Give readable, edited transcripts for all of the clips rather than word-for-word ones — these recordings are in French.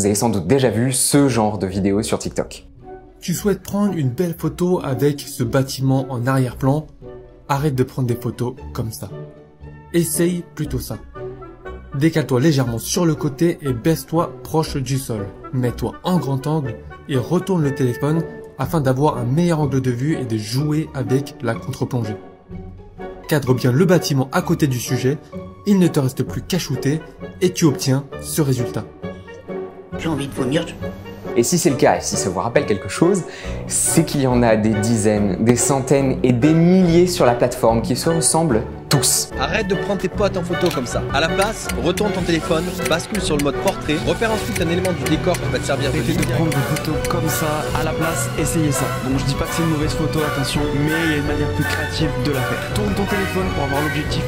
Vous avez sans doute déjà vu ce genre de vidéo sur TikTok. Tu souhaites prendre une belle photo avec ce bâtiment en arrière-plan? Arrête de prendre des photos comme ça. Essaye plutôt ça. Décale-toi légèrement sur le côté et baisse-toi proche du sol. Mets-toi en grand angle et retourne le téléphone afin d'avoir un meilleur angle de vue et de jouer avec la contre-plongée. Cadre bien le bâtiment à côté du sujet, il ne te reste plus qu'à shooter et tu obtiens ce résultat. J'ai envie de vomir. Et si c'est le cas, et si ça vous rappelle quelque chose, c'est qu'il y en a des dizaines, des centaines et des milliers sur la plateforme qui se ressemblent tous. Arrête de prendre tes potes en photo comme ça. À la place, retourne ton téléphone, bascule sur le mode portrait, repère ensuite un élément du décor qui va te servir de Arrêtez de prendre des photos comme ça, à la place, essayez ça. Bon, je dis pas que c'est une mauvaise photo, attention, mais il y a une manière plus créative de la faire. Tourne ton téléphone pour avoir l'objectif.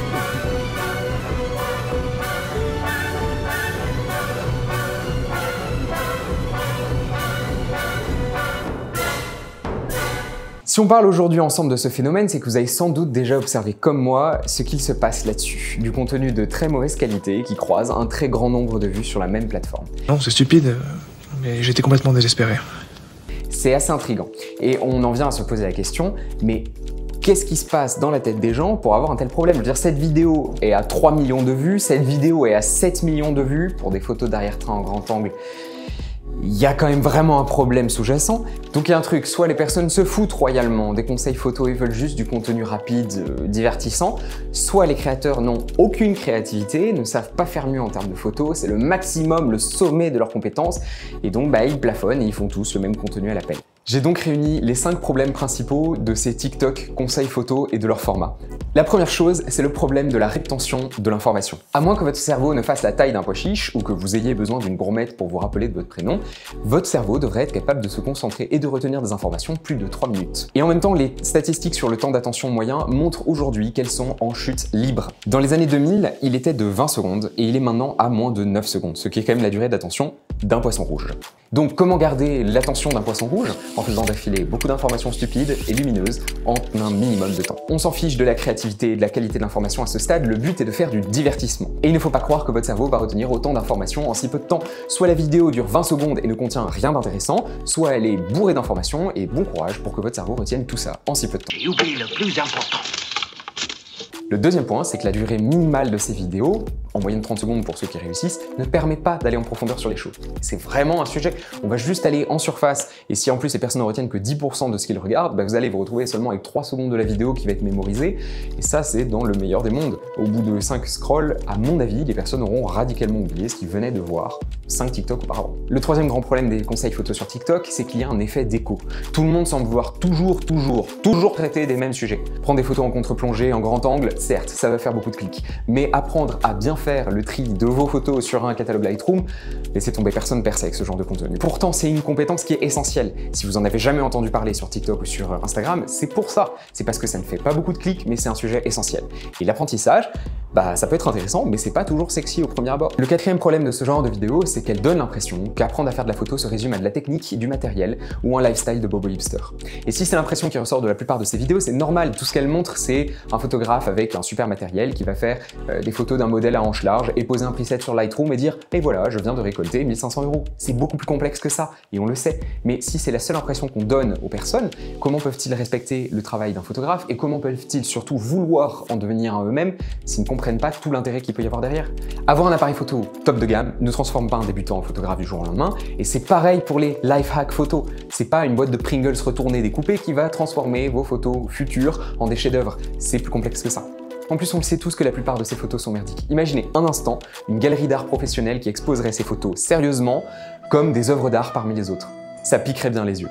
Si on parle aujourd'hui ensemble de ce phénomène, c'est que vous avez sans doute déjà observé comme moi ce qu'il se passe là-dessus. Du contenu de très mauvaise qualité qui croise un très grand nombre de vues sur la même plateforme. Non, c'est stupide, mais j'étais complètement désespéré. C'est assez intriguant. Et on en vient à se poser la question, mais qu'est-ce qui se passe dans la tête des gens pour avoir un tel problème? Je veux dire, cette vidéo est à 3 millions de vues, cette vidéo est à 7 millions de vues pour des photos d'arrière-train en grand angle. Il y a quand même vraiment un problème sous-jacent. Donc il y a un truc, soit les personnes se foutent royalement des conseils photo et veulent juste du contenu rapide, divertissant, soit les créateurs n'ont aucune créativité, ne savent pas faire mieux en termes de photos, c'est le maximum, le sommet de leurs compétences, et donc ils plafonnent et ils font tous le même contenu à l'appel. J'ai donc réuni les 5 problèmes principaux de ces TikTok conseils photo et de leur format. La première chose, c'est le problème de la rétention de l'information. À moins que votre cerveau ne fasse la taille d'un pois chiche ou que vous ayez besoin d'une gourmette pour vous rappeler de votre prénom, votre cerveau devrait être capable de se concentrer et de retenir des informations plus de 3 minutes. Et en même temps, les statistiques sur le temps d'attention moyen montrent aujourd'hui qu'elles sont en chute libre. Dans les années 2000, il était de 20 secondes et il est maintenant à moins de 9 secondes, ce qui est quand même la durée d'attention d'un poisson rouge. Donc comment garder l'attention d'un poisson rouge? En faisant défiler beaucoup d'informations stupides et lumineuses en un minimum de temps. On s'en fiche de la créativité et de la qualité de l'information à ce stade, le but est de faire du divertissement. Et il ne faut pas croire que votre cerveau va retenir autant d'informations en si peu de temps. Soit la vidéo dure 20 secondes et ne contient rien d'intéressant, soit elle est bourrée d'informations et bon courage pour que votre cerveau retienne tout ça en si peu de temps. J'ai oublié le plus important. Le deuxième point, c'est que la durée minimale de ces vidéos, en moyenne 30 secondes pour ceux qui réussissent, ne permet pas d'aller en profondeur sur les choses. C'est vraiment un sujet, on va juste aller en surface, et si en plus les personnes ne retiennent que 10% de ce qu'ils regardent, vous allez vous retrouver seulement avec 3 secondes de la vidéo qui va être mémorisée, et ça c'est dans le meilleur des mondes. Au bout de 5 scrolls, à mon avis, les personnes auront radicalement oublié ce qu'ils venaient de voir 5 TikTok auparavant. Le troisième grand problème des conseils photos sur TikTok, c'est qu'il y a un effet d'écho. Tout le monde semble vouloir toujours traiter des mêmes sujets. Prendre des photos en contre-plongée, en grand angle, certes, ça va faire beaucoup de clics, mais apprendre à bien faire le tri de vos photos sur un catalogue Lightroom, laissez tomber, personne perce avec ce genre de contenu. Pourtant, c'est une compétence qui est essentielle. Si vous en avez jamais entendu parler sur TikTok ou sur Instagram, c'est pour ça. C'est parce que ça ne fait pas beaucoup de clics, mais c'est un sujet essentiel. Et l'apprentissage, ça peut être intéressant, mais c'est pas toujours sexy au premier abord. Le quatrième problème de ce genre de vidéo, c'est qu'elle donne l'impression qu'apprendre à faire de la photo se résume à de la technique, du matériel ou un lifestyle de bobo hipster. Et si c'est l'impression qui ressort de la plupart de ces vidéos, c'est normal. Tout ce qu'elle montre, c'est un photographe avec un super matériel qui va faire des photos d'un modèle à hanche large et poser un preset sur Lightroom et dire « Et voilà, je viens de récolter 1500 €. C'est beaucoup plus complexe que ça, et on le sait. Mais si c'est la seule impression qu'on donne aux personnes, comment peuvent-ils respecter le travail d'un photographe et comment peuvent-ils surtout vouloir en devenir un eux-mêmes s'ils ne comprennent pas tout l'intérêt qu'il peut y avoir derrière? Avoir un appareil photo top de gamme ne transforme pas un débutant en photographe du jour au lendemain, et c'est pareil pour les life hack photos. C'est pas une boîte de Pringles retournée découpée qui va transformer vos photos futures en des chefs-d'œuvre. C'est plus complexe que ça. En plus, on le sait tous que la plupart de ces photos sont merdiques. Imaginez un instant une galerie d'art professionnelle qui exposerait ces photos sérieusement comme des œuvres d'art parmi les autres. Ça piquerait bien les yeux.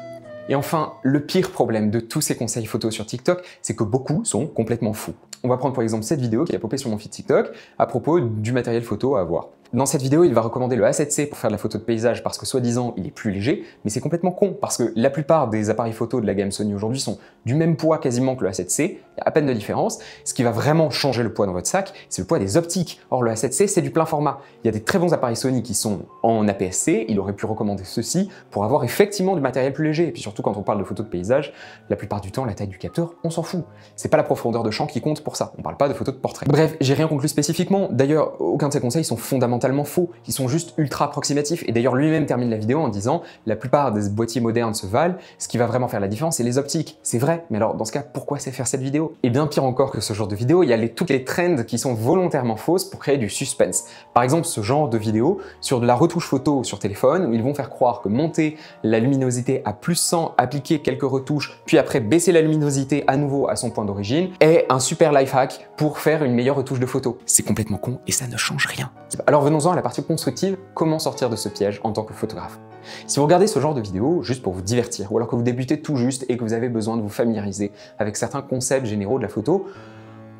Et enfin, le pire problème de tous ces conseils photos sur TikTok, c'est que beaucoup sont complètement fous. On va prendre par exemple cette vidéo qui a popé sur mon feed TikTok à propos du matériel photo à avoir. Dans cette vidéo, il va recommander le A7C pour faire de la photo de paysage parce que soi-disant il est plus léger, mais c'est complètement con parce que la plupart des appareils photo de la gamme Sony aujourd'hui sont du même poids quasiment que le A7C, il y a à peine de différence. Ce qui va vraiment changer le poids dans votre sac, c'est le poids des optiques. Or le A7C, c'est du plein format. Il y a des très bons appareils Sony qui sont en APS-C, il aurait pu recommander ceci pour avoir effectivement du matériel plus léger. Et puis surtout quand on parle de photos de paysage, la plupart du temps la taille du capteur, on s'en fout. C'est pas la profondeur de champ qui compte pour ça, on parle pas de photos de portrait. Bref, j'ai rien conclu spécifiquement, d'ailleurs aucun de ces conseils sont fondamentaux fondamentalement faux, qui sont juste ultra approximatifs. Et d'ailleurs, lui-même termine la vidéo en disant « La plupart des boîtiers modernes se valent, ce qui va vraiment faire la différence, c'est les optiques. » C'est vrai, mais alors dans ce cas, pourquoi c'est faire cette vidéo? Et bien pire encore que ce genre de vidéo, il y a toutes les trends qui sont volontairement fausses pour créer du suspense. Par exemple, ce genre de vidéo sur de la retouche photo sur téléphone, où ils vont faire croire que monter la luminosité à plus 100, appliquer quelques retouches, puis après baisser la luminosité à nouveau à son point d'origine, est un super life hack pour faire une meilleure retouche de photo. C'est complètement con et ça ne change rien. Alors venons-en à la partie constructive, comment sortir de ce piège en tant que photographe. Si vous regardez ce genre de vidéo juste pour vous divertir, ou alors que vous débutez tout juste et que vous avez besoin de vous familiariser avec certains concepts généraux de la photo,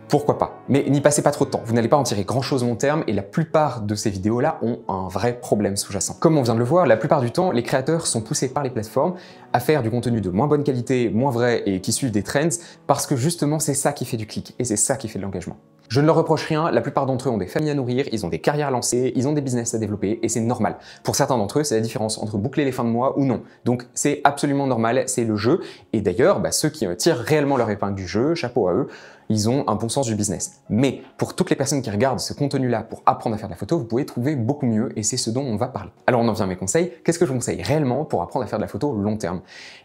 pourquoi pas? Mais n'y passez pas trop de temps, vous n'allez pas en tirer grand chose long terme et la plupart de ces vidéos-là ont un vrai problème sous-jacent. Comme on vient de le voir, la plupart du temps, les créateurs sont poussés par les plateformes à faire du contenu de moins bonne qualité, moins vrai et qui suivent des trends parce que justement c'est ça qui fait du clic et c'est ça qui fait de l'engagement. Je ne leur reproche rien, la plupart d'entre eux ont des familles à nourrir, ils ont des carrières lancées, ils ont des business à développer et c'est normal. Pour certains d'entre eux, c'est la différence entre boucler les fins de mois ou non. Donc c'est absolument normal, c'est le jeu. Et d'ailleurs, ceux qui tirent réellement leur épingle du jeu, chapeau à eux, ils ont un bon sens du business. Mais pour toutes les personnes qui regardent ce contenu-là pour apprendre à faire de la photo, vous pouvez trouver beaucoup mieux et c'est ce dont on va parler. Alors on en vient à mes conseils. Qu'est-ce que je vous conseille réellement pour apprendre à faire de la photo long terme?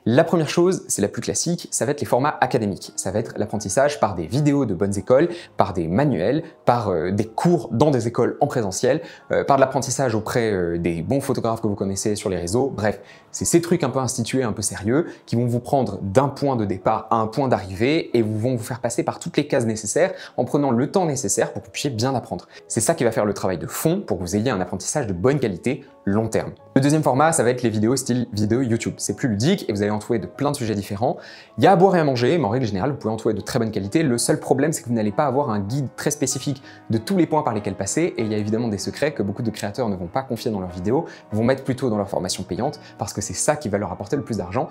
La première chose, c'est la plus classique, ça va être les formats académiques. Ça va être l'apprentissage par des vidéos de bonnes écoles, par des manuels, par des cours dans des écoles en présentiel, par de l'apprentissage auprès des bons photographes que vous connaissez sur les réseaux. Bref, c'est ces trucs un peu institués, un peu sérieux, qui vont vous prendre d'un point de départ à un point d'arrivée et vont vous faire passer par toutes les cases nécessaires en prenant le temps nécessaire pour que vous puissiez bien apprendre. C'est ça qui va faire le travail de fond pour que vous ayez un apprentissage de bonne qualité long terme. Le deuxième format, ça va être les vidéos style vidéo YouTube. C'est plus ludique et vous allez en trouver de plein de sujets différents. Il y a à boire et à manger, mais en règle générale, vous pouvez en trouver de très bonne qualité. Le seul problème, c'est que vous n'allez pas avoir un guide très spécifique de tous les points par lesquels passer et il y a évidemment des secrets que beaucoup de créateurs ne vont pas confier dans leurs vidéos, vont mettre plutôt dans leur formation payante parce que c'est ça qui va leur apporter le plus d'argent.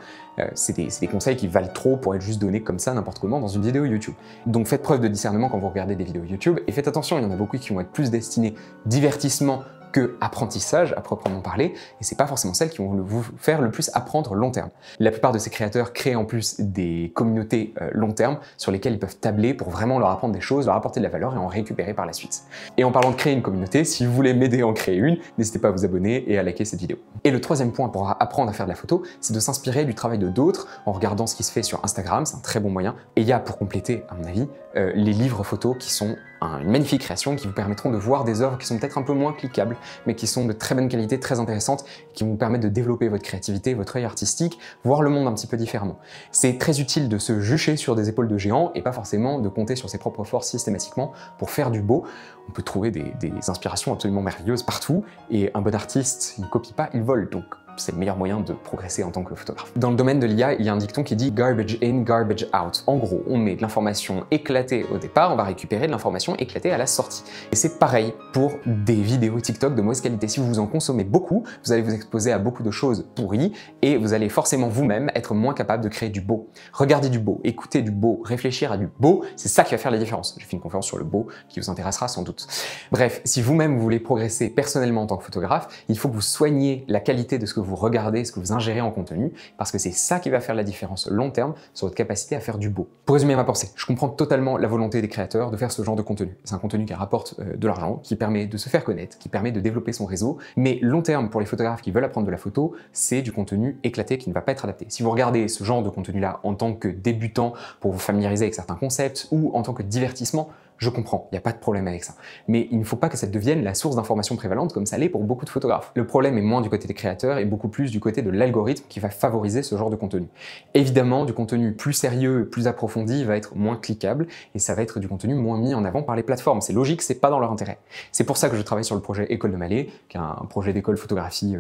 C'est des conseils qui valent trop pour être juste donnés comme ça n'importe comment dans une vidéo YouTube. Donc faites preuve de discernement quand vous regardez des vidéos YouTube et faites attention, il y en a beaucoup qui vont être plus destinés divertissement que apprentissage à proprement parler, et c'est pas forcément celles qui vont vous faire le plus apprendre long terme. La plupart de ces créateurs créent en plus des communautés long terme sur lesquelles ils peuvent tabler pour vraiment leur apprendre des choses, leur apporter de la valeur et en récupérer par la suite. Et en parlant de créer une communauté, si vous voulez m'aider à en créer une, n'hésitez pas à vous abonner et à liker cette vidéo. Et le troisième point pour apprendre à faire de la photo, c'est de s'inspirer du travail de d'autres en regardant ce qui se fait sur Instagram, c'est un très bon moyen. Et il y a pour compléter, à mon avis, les livres photos qui sont une magnifique création qui vous permettront de voir des œuvres qui sont peut-être un peu moins cliquables, mais qui sont de très bonne qualité, très intéressantes, qui vont vous permettre de développer votre créativité, votre œil artistique, voir le monde un petit peu différemment. C'est très utile de se jucher sur des épaules de géants et pas forcément de compter sur ses propres forces systématiquement pour faire du beau. On peut trouver des inspirations absolument merveilleuses partout et un bon artiste, il ne copie pas, il vole. Donc c'est le meilleur moyen de progresser en tant que photographe. Dans le domaine de l'IA, il y a un dicton qui dit « garbage in, garbage out ». En gros, on met de l'information éclatée au départ, on va récupérer de l'information éclatée à la sortie. Et c'est pareil pour des vidéos TikTok de mauvaise qualité. Si vous en consommez beaucoup, vous allez vous exposer à beaucoup de choses pourries et vous allez forcément vous-même être moins capable de créer du beau. Regardez du beau, écoutez du beau, réfléchir à du beau, c'est ça qui va faire la différence. J'ai fait une conférence sur le beau qui vous intéressera sans doute. Bref, si vous-même vous voulez progresser personnellement en tant que photographe, il faut que vous soigniez la qualité de ce que vous regardez, ce que vous ingérez en contenu, parce que c'est ça qui va faire la différence long terme sur votre capacité à faire du beau. Pour résumer ma pensée, je comprends totalement la volonté des créateurs de faire ce genre de contenu. C'est un contenu qui rapporte de l'argent, qui permet de se faire connaître, qui permet de développer son réseau, mais long terme pour les photographes qui veulent apprendre de la photo, c'est du contenu éclaté qui ne va pas être adapté. Si vous regardez ce genre de contenu-là en tant que débutant pour vous familiariser avec certains concepts ou en tant que divertissement, je comprends, il n'y a pas de problème avec ça. Mais il ne faut pas que ça devienne la source d'information prévalente comme ça l'est pour beaucoup de photographes. Le problème est moins du côté des créateurs et beaucoup plus du côté de l'algorithme qui va favoriser ce genre de contenu. Évidemment, du contenu plus sérieux, plus approfondi va être moins cliquable et ça va être du contenu moins mis en avant par les plateformes. C'est logique, c'est pas dans leur intérêt. C'est pour ça que je travaille sur le projet École de Mallet, qui est un projet d'école photographie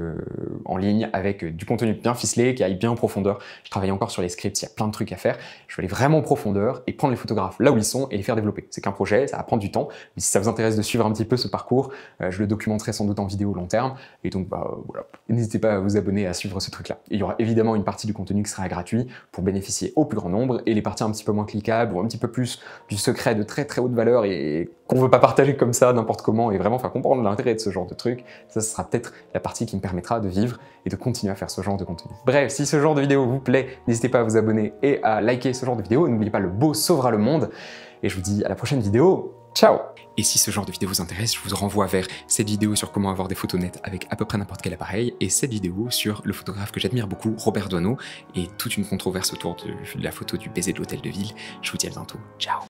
en ligne avec du contenu bien ficelé, qui aille bien en profondeur. Je travaille encore sur les scripts, il y a plein de trucs à faire. Je vais aller vraiment en profondeur et prendre les photographes là où ils sont et les faire développer. C'est qu'un projet, ça va prendre du temps, mais si ça vous intéresse de suivre un petit peu ce parcours, je le documenterai sans doute en vidéo long terme, et donc voilà, n'hésitez pas à vous abonner à suivre ce truc-là. Il y aura évidemment une partie du contenu qui sera gratuit pour bénéficier au plus grand nombre, et les parties un petit peu moins cliquables, ou un petit peu plus du secret de très très haute valeur et qu'on veut pas partager comme ça n'importe comment, et vraiment faire comprendre l'intérêt de ce genre de truc, ça ce sera peut-être la partie qui me permettra de vivre et de continuer à faire ce genre de contenu. Bref, si ce genre de vidéo vous plaît, n'hésitez pas à vous abonner et à liker ce genre de vidéo. N'oubliez pas, le beau sauvera le monde. Et je vous dis à la prochaine vidéo. Ciao! Et si ce genre de vidéo vous intéresse, je vous renvoie vers cette vidéo sur comment avoir des photos nettes avec à peu près n'importe quel appareil et cette vidéo sur le photographe que j'admire beaucoup, Robert Doisneau, et toute une controverse autour de la photo du baiser de l'hôtel de ville. Je vous dis à bientôt. Ciao!